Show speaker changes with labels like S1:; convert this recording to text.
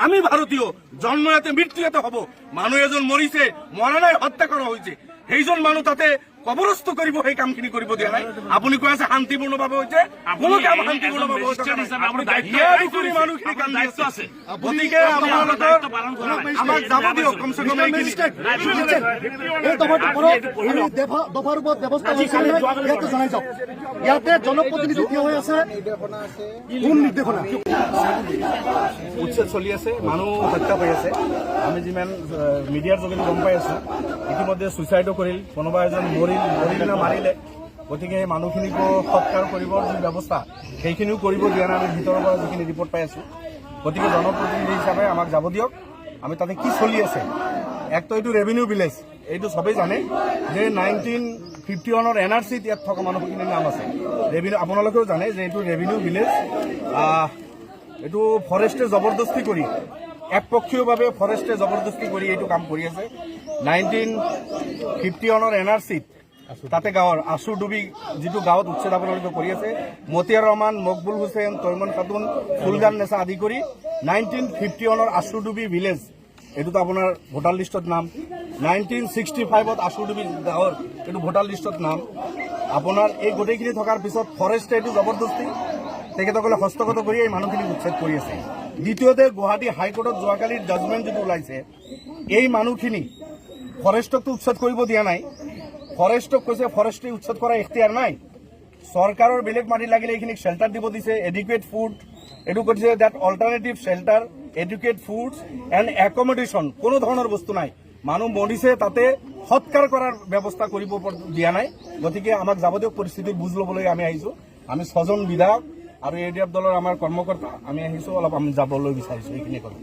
S1: আমি ভারতীয়, জন্ম এতে মৃত্যু এতে হব। মানুষ এজন মরিছে, মরা নাই, হত্যা করা হয়েছে। সেইজন মানুষ তাতে কবরস্থ করিব, সেই কামখিনি কৰিব দিয়া নাই। আপুনি কৈ আছে শান্তিপূৰ্ণভাৱে হৈছে, কোনো কাম শান্তিপূৰ্ণভাৱে মানুহখিনি কাম আছে। গতিকে আপোনালোকৰ আমাক যাব দিয়ক, কমচে কম
S2: দফাৰ ওপৰত ব্যৱস্থা ইয়াতে জনাই যাওক। ইয়াতে জনপ্ৰতিনিধি থিয় হৈ আছে, কোন নিৰ্দেশনা
S1: উচ্ছেদ চলি আছে, মানুহ হত্যা হৈ আছে। আমি যিমান মিডিয়াৰ যোগেদি গম পাই আছো, ইতিমধ্যে ছুইচাইডো কৰিল, কোনোবা এজন মৰিল না মাৰিলে। গতিকে সেই মানুহখিনিকো সৎকাৰ কৰিবৰ যি ব্যৱস্থা, সেইখিনিও কৰিব দিয়া নাই। আমি ভিতৰৰ পৰা যিখিনি ৰিপৰ্ট পাই আছো, গতিকে জনপ্ৰতিনিধি হিচাপে আমাক যাব দিয়ক। আমি তাতে কি চলি আছে, একতো এইটো ৰেভিনিউ ভিলেজ, এইটো চবেই জানে যে 1951 NRCত ইয়াত থকা মানুহখিনিৰ নাম আছে। ৰেভিনিউ আপোনালোকেও জানে যে এইটো ৰেভিনিউ ভিলেজ। এইটো ফৰেষ্টে জবৰদস্তি কৰি, একপক্ষীয়ভাৱে ফৰেষ্টে জবৰদস্তি কৰি এইটো কাম কৰি আছে। 1951 NRCত তাতে গাঁৱৰ আচুৰডুবি যিটো গাঁৱত উচ্ছেদ আপোনালোকে কৰি আছে, মতিয়াৰ ৰহমান, মকবুল হুছেইন, তৈমন খাতুন, ফুলগান নেচা আদি কৰি 1951 আচুৰডুবি ভিলেজ, এইটোতো আপোনাৰ ভোটাৰ লিষ্টত নাম। 1965 আচুৰডুবি গাঁৱৰ এইটো ভোটাৰ লিষ্টত নাম। আপোনাৰ এই গোটেইখিনি থকাৰ পিছত ফৰেষ্টে এইটো জবৰদস্তি তেখেতসকলে হস্তগত কৰি এই মানুহখিনি উচ্ছেদ কৰি আছে। দ্বিতীয়তে গুৱাহাটী হাইকোৰ্টত যোৱাকালিৰ জাজমেণ্ট যিটো ওলাইছে, এই মানুহখিনি ফৰেষ্টকতো উচ্ছেদ কৰিব দিয়া নাই। ফৰেষ্টক কৈছে ফৰেষ্টে উচ্ছেদ কৰা এখতিয়াৰ নাই, চৰকাৰৰ বেলেগ মাটি লাগিলে এইখিনিক শ্বেল্টাৰ দিব দিছে, এডুকেট ফুড, এইটো কৈছে that alternative shelter, adequate foods and accommodation, কোনো ধৰণৰ বস্তু নাই। মানুহ মৰিছে, তাতে সৎকাৰ কৰাৰ ব্যৱস্থা কৰিব দিয়া নাই। গতিকে আমাক যাৱতীয় পৰিস্থিতিৰ বুজ ল'বলৈ আমি আহিছোঁ। আমি 6জন বিধায়ক আৰু ADF দলৰ আমাৰ কৰ্মকৰ্তা আমি আহিছোঁ, অলপ আমি যাবলৈ বিচাৰিছোঁ। এইখিনি কথা